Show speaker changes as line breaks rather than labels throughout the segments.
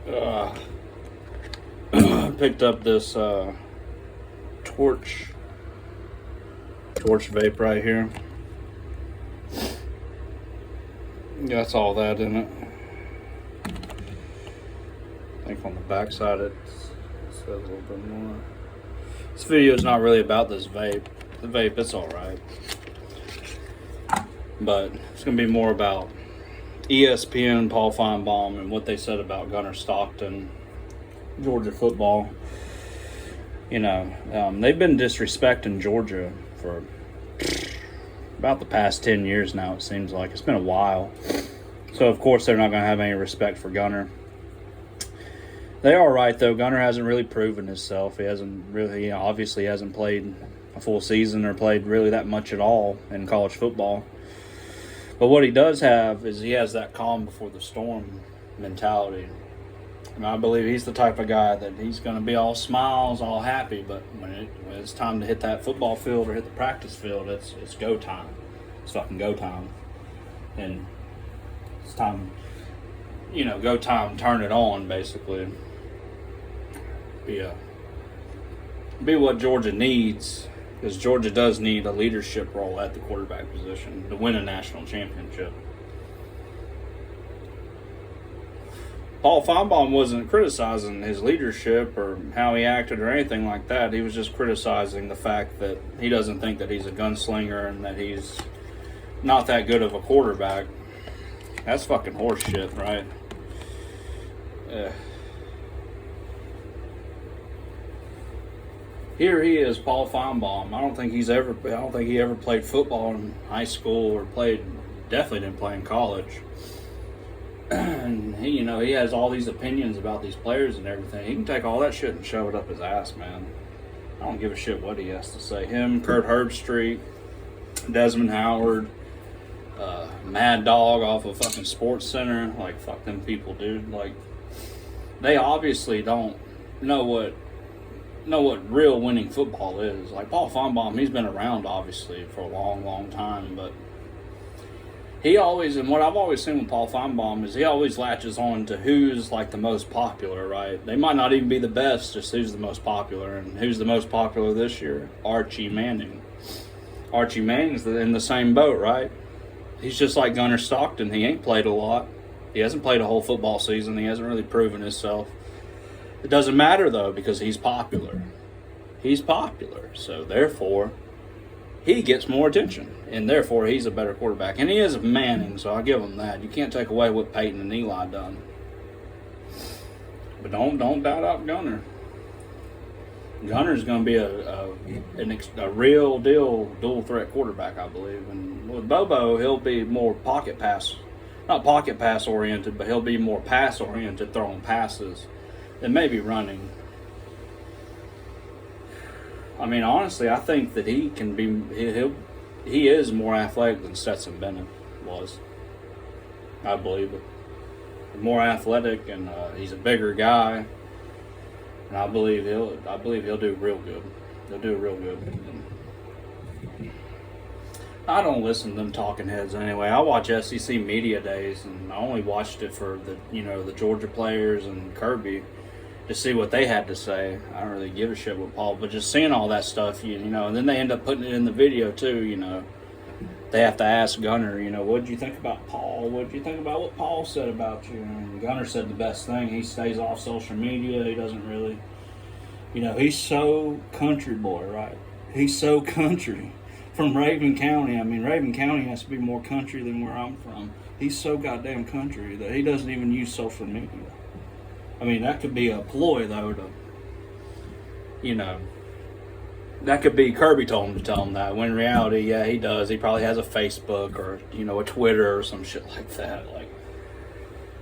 Uh, Picked up this torch vape right here. That's all that in it. I think on the back side it says a little bit more. This video is not really about this vape. The vape, it's alright. But it's going to be more about ESPN, Paul Feinbaum, and what they said about Gunnar Stockton, Georgia football. You know, they've been disrespecting Georgia for about the past 10 years now, it seems like. It's been a while. So, of course, they're not going to have any respect for Gunnar. They are right, though. Gunnar hasn't really proven himself. He hasn't really, obviously hasn't played a full season or played really that much at all in college football. But what he does have is he has that calm before the storm mentality. And I believe he's the type of guy that he's going to be all smiles, all happy, but when it's time to hit that football field or hit the practice field, it's go time. It's fucking go time. And it's time, go time, turn it on, basically. Be what Georgia needs, because Georgia does need a leadership role at the quarterback position to win a national championship. Paul Feinbaum wasn't criticizing his leadership or how he acted or anything like that. He was just criticizing the fact that he doesn't think that he's a gunslinger and that he's not that good of a quarterback. That's fucking horse shit, right? Here he is, Paul Feinbaum. I don't think he ever played football in high school or definitely didn't play in college. And he has all these opinions about these players and everything. He can take all that shit and shove it up his ass, man. I don't give a shit what he has to say. Him, Kurt Herbstreit, Desmond Howard, Mad Dog off of fucking Sports Center. Like, fuck them people, dude. Like, they obviously don't know what real winning football is. Like, Paul Feinbaum, he's been around, obviously, for a long, long time, but and what I've always seen with Paul Feinbaum is he always latches on to who's like the most popular, right? They might not even be the best, just who's the most popular. And who's the most popular this year? Archie Manning. Archie Manning's in the same boat, right? He's just like Gunnar Stockton. He ain't played a lot. He hasn't played a whole football season. He hasn't really proven himself. It doesn't matter, though, because he's popular. He's popular. So, therefore, he gets more attention, and therefore he's a better quarterback. And he is Manning, so I'll give him that. You can't take away what Peyton and Eli done. But don't doubt out Gunnar. Gunner's going to be a real deal dual threat quarterback, I believe. And with Bobo, he'll be more not pocket pass oriented, but he'll be more pass oriented, throwing passes than maybe running. I mean, honestly, I think that he is more athletic than Stetson Bennett was. I believe it. More athletic, and he's a bigger guy, and I believe he'll do real good. He'll do real good. And I don't listen to them talking heads anyway. I watch SEC Media Days, and I only watched it for the Georgia players and Kirby, to see what they had to say. I don't really give a shit with Paul, but just seeing all that stuff, and then they end up putting it in the video too, They have to ask Gunnar, what did you think about Paul? What did you think about what Paul said about you? And Gunnar said the best thing. He stays off social media. He doesn't really, he's so country boy, right? He's so country. From Raven County. I mean, Raven County has to be more country than where I'm from. He's so goddamn country that he doesn't even use social media. I mean, that could be a ploy, though, that could be Kirby told him to tell him that. When in reality, yeah, he does. He probably has a Facebook or, a Twitter or some shit like that. Like,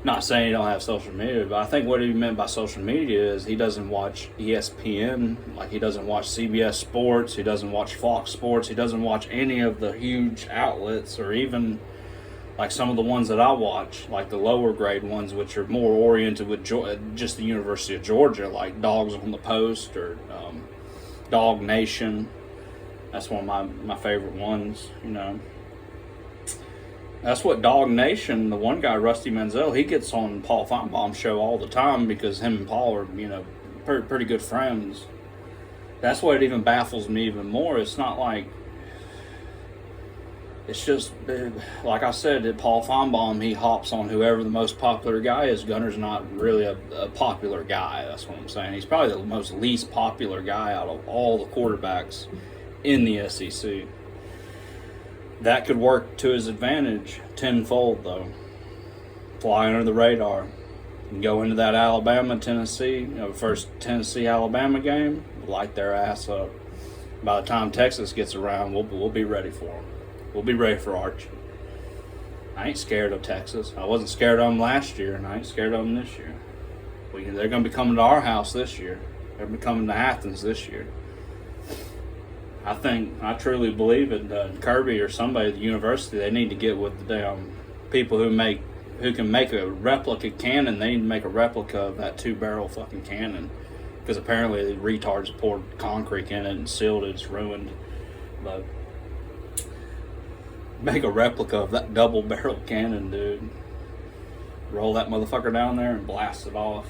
not saying he don't have social media, but I think what he meant by social media is he doesn't watch ESPN, like he doesn't watch CBS Sports, he doesn't watch Fox Sports, he doesn't watch any of the huge outlets, or even like some of the ones that I watch, like the lower grade ones, which are more oriented with just the University of Georgia, like Dogs on the Post or Dog Nation. That's one of my favorite ones, That's what Dog Nation, the one guy, Rusty Manziel, he gets on Paul Feinbaum's show all the time because him and Paul are, pretty good friends. That's what even baffles me even more. It's not like, it's just, like I said, that Paul Feinbaum, he hops on whoever the most popular guy is. Gunner's not really a popular guy. That's what I'm saying. He's probably the most least popular guy out of all the quarterbacks in the SEC. That could work to his advantage tenfold, though. Fly under the radar. And go into that Alabama-Tennessee, first Tennessee-Alabama game, light their ass up. By the time Texas gets around, we'll be ready for them. We'll be ready for Archie. I ain't scared of Texas. I wasn't scared of them last year, and I ain't scared of them this year. They're going to be coming to our house this year. They're going to be coming to Athens this year. I truly believe in Kirby or somebody at the university. They need to get with the damn people who can make a replica cannon. They need to make a replica of that 2-barrel fucking cannon, because apparently the retards poured concrete in it and sealed it. It's ruined. But make a replica of that double-barrel cannon, dude. Roll that motherfucker down there and blast it off.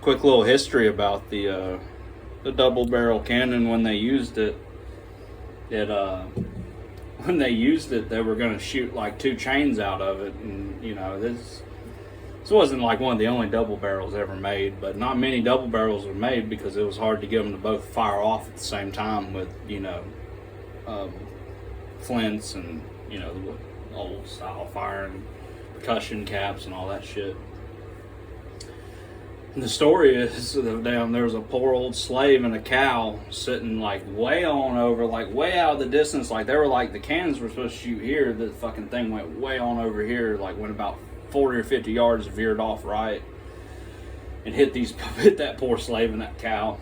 Quick little history about the double-barrel cannon. When they used it, they were going to shoot like 2 chains out of it, and this wasn't like one of the only double barrels ever made, but not many double barrels were made because it was hard to get them to both fire off at the same time with flints and the old style firing, percussion caps and all that shit. And the story is there was a poor old slave and a cow sitting like way out of the distance. Like they were like, the cannons were supposed to shoot here. The fucking thing went way on over here, like went about 40 or 50 yards, veered off right, and hit that poor slave and that cow.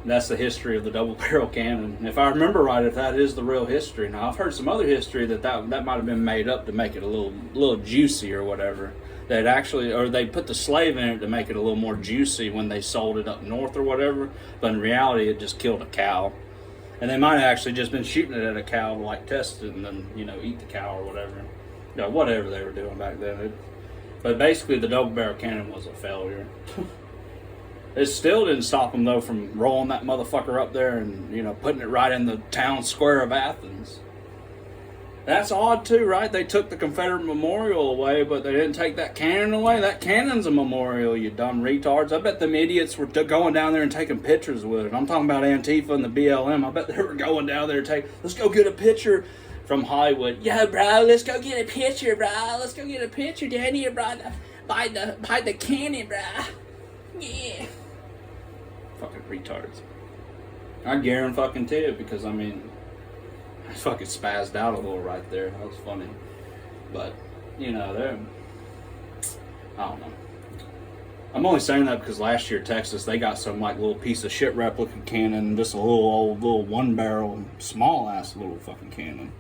And that's the history of the double barrel cannon. And if I remember right, if that is the real history. Now I've heard some other history that might have been made up to make it a little juicy or whatever. They put the slave in it to make it a little more juicy when they sold it up north or whatever. But in reality, it just killed a cow. And they might have actually just been shooting it at a cow to like test it and then, eat the cow or whatever. Whatever they were doing back then. But basically, the double barrel cannon was a failure. It still didn't stop them, though, from rolling that motherfucker up there and, putting it right in the town square of Athens. That's odd, too, right? They took the Confederate memorial away, but they didn't take that cannon away. That cannon's a memorial, you dumb retards. I bet them idiots were going down there and taking pictures with it. I'm talking about Antifa and the BLM. I bet they were going down there and let's go get a picture from Hollywood. Yo, bro, let's go get a picture, bro. Let's go get a picture, Danny, bro. By the cannon, bro. Yeah. Fucking retards. I guarantee it because, I fucking spazzed out a little right there. That was funny. But, they're... I don't know. I'm only saying that because last year, Texas, they got some, like, little piece of shit replica cannon, just a little 1-barrel, small-ass little fucking cannon.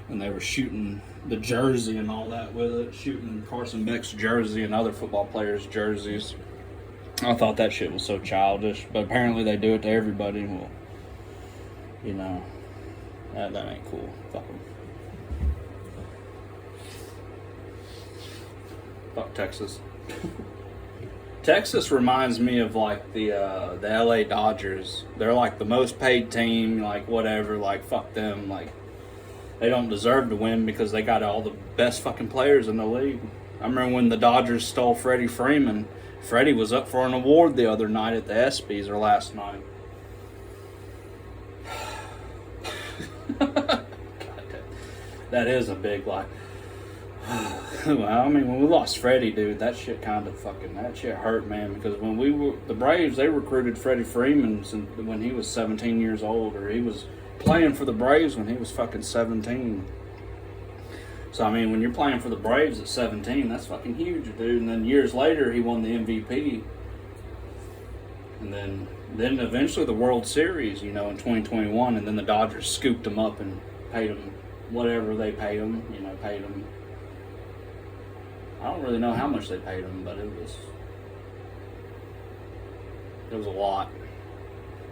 And they were shooting the jersey and all that with it, shooting Carson Beck's jersey and other football players' jerseys. I thought that shit was so childish, but apparently they do it to everybody. Well, that ain't cool. Fuck them. Fuck Texas. Texas reminds me of like the LA Dodgers. They're like the most paid team, like whatever, like fuck them. Like they don't deserve to win because they got all the best fucking players in the league. I remember when the Dodgers stole Freddie Freeman. Freddie was up for an award the other night at the ESPYs, or last night. That is a big like. Well, when we lost Freddie, dude, that shit hurt, man. Because when the Braves, they recruited Freddie Freeman when he was 17 years old, or he was playing for the Braves when he was fucking 17. So, when you're playing for the Braves at 17, that's fucking huge, dude. And then years later, he won the MVP. And then eventually the World Series, in 2021. And then the Dodgers scooped him up and paid him whatever they paid him, paid him. I don't really know how much they paid him, but it was a lot.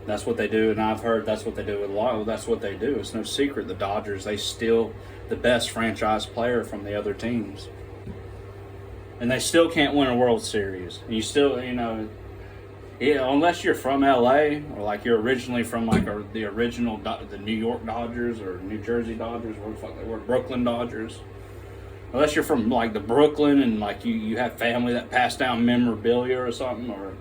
That's what they do, and I've heard that's what they do with a lot. That's what they do. It's no secret. The Dodgers, they steal the best franchise player from the other teams, and they still can't win a World Series. You still, yeah, unless you're from LA or like you're originally from like the original the New York Dodgers or New Jersey Dodgers, where the fuck they were, Brooklyn Dodgers. Unless you're from like the Brooklyn and like you have family that passed down memorabilia or something, or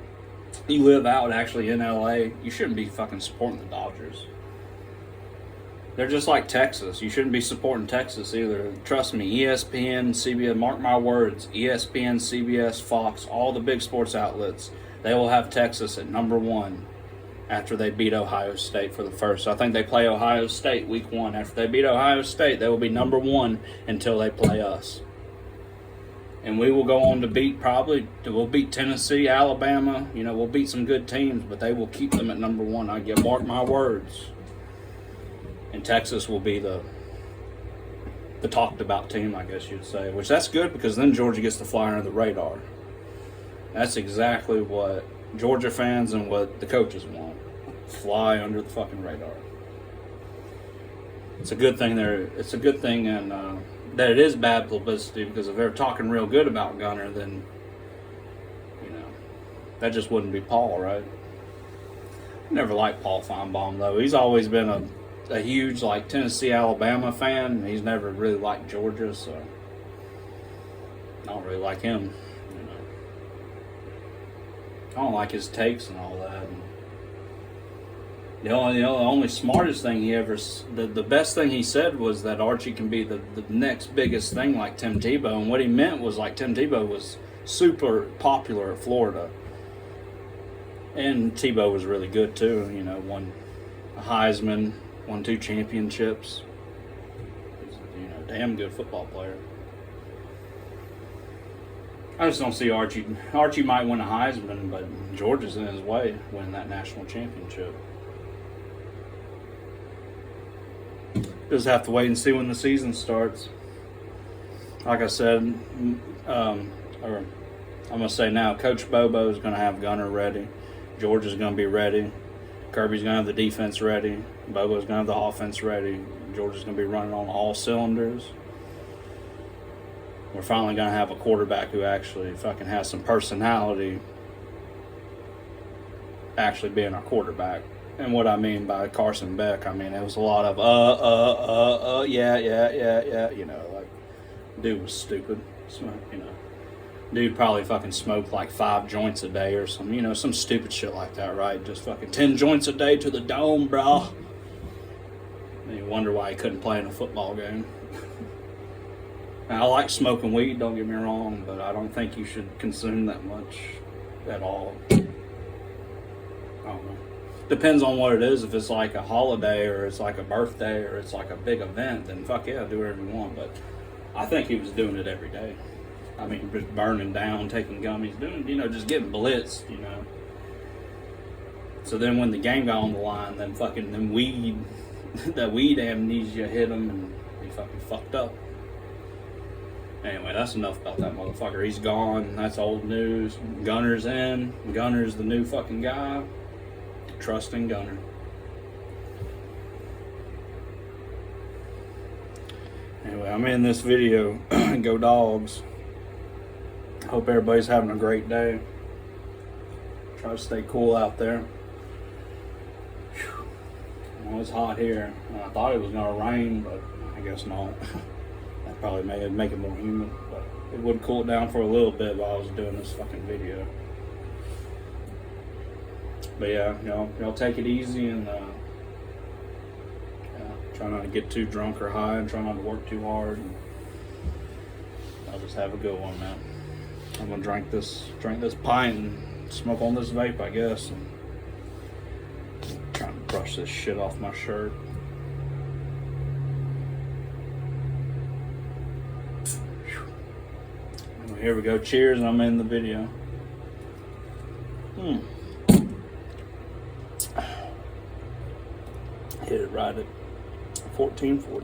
you live out actually in LA, you shouldn't be fucking supporting the Dodgers. They're just like Texas. You shouldn't be supporting Texas either. Trust me, ESPN, CBS, mark my words, ESPN, CBS, Fox, all the big sports outlets, they will have Texas at number 1 after they beat Ohio State for the first. I think they play Ohio State week 1. After they beat Ohio State, they will be number 1 until they play us. And we will go on to we'll beat Tennessee, Alabama. We'll beat some good teams, but they will keep them at number 1. I get mark my words. And Texas will be the talked about team, I guess you'd say. Which that's good because then Georgia gets to fly under the radar. That's exactly what Georgia fans and what the coaches want. Fly under the fucking radar. It's a good thing It's a good thing and that it is bad publicity, because if they're talking real good about Gunner, then that just wouldn't be Paul, right? Never liked Paul Feinbaum though. He's always been a huge like Tennessee, Alabama fan. He's never really liked Georgia, so I don't really like him. I don't like his takes and all that. The only smartest thing the best thing he said was that Archie can be the next biggest thing like Tim Tebow. And what he meant was like Tim Tebow was super popular at Florida. And Tebow was really good too. Won a Heisman, won 2 championships. He's a damn good football player. I just don't see Archie. Archie might win a Heisman, but Georgia's in his way winning that national championship. Just have to wait and see when the season starts. Like I said, I'm going to say now, Coach Bobo is going to have Gunner ready. Georgia's going to be ready. Kirby's going to have the defense ready. Bobo's going to have the offense ready. Georgia's going to be running on all cylinders. We're finally going to have a quarterback who actually fucking has some personality actually being our quarterback. And what I mean by Carson Beck, it was a lot of yeah, like, dude was stupid. So, dude probably fucking smoked like 5 joints a day or some, some stupid shit like that, right? Just fucking 10 joints a day to the dome, bro. And you wonder why he couldn't play in a football game. I like smoking weed, don't get me wrong, but I don't think you should consume that much at all. I don't know. Depends on what it is. If it's like a holiday or it's like a birthday or it's like a big event, then fuck yeah, do whatever you want. But I think he was doing it every day. Just burning down, taking gummies, doing, just getting blitzed, So then when the game got on the line, then that weed amnesia hit him and he fucking fucked up. Anyway, that's enough about that motherfucker. He's gone. That's old news. Gunner's in. Gunner's the new fucking guy. Trust in Gunner. Anyway, I'm in this video. Go Dogs. Hope everybody's having a great day. Try to stay cool out there. Well, it's hot here. I thought it was going to rain, but I guess not. That probably make it more humid, but it would cool it down for a little bit while I was doing this fucking video. But yeah, y'all take it easy and try not to get too drunk or high and try not to work too hard. And I'll just have a good one, man. I'm gonna drink this pint and smoke on this vape, I guess. And trying to brush this shit off my shirt. Here we go. Cheers, and I'm in the video. Hit it right at 1440.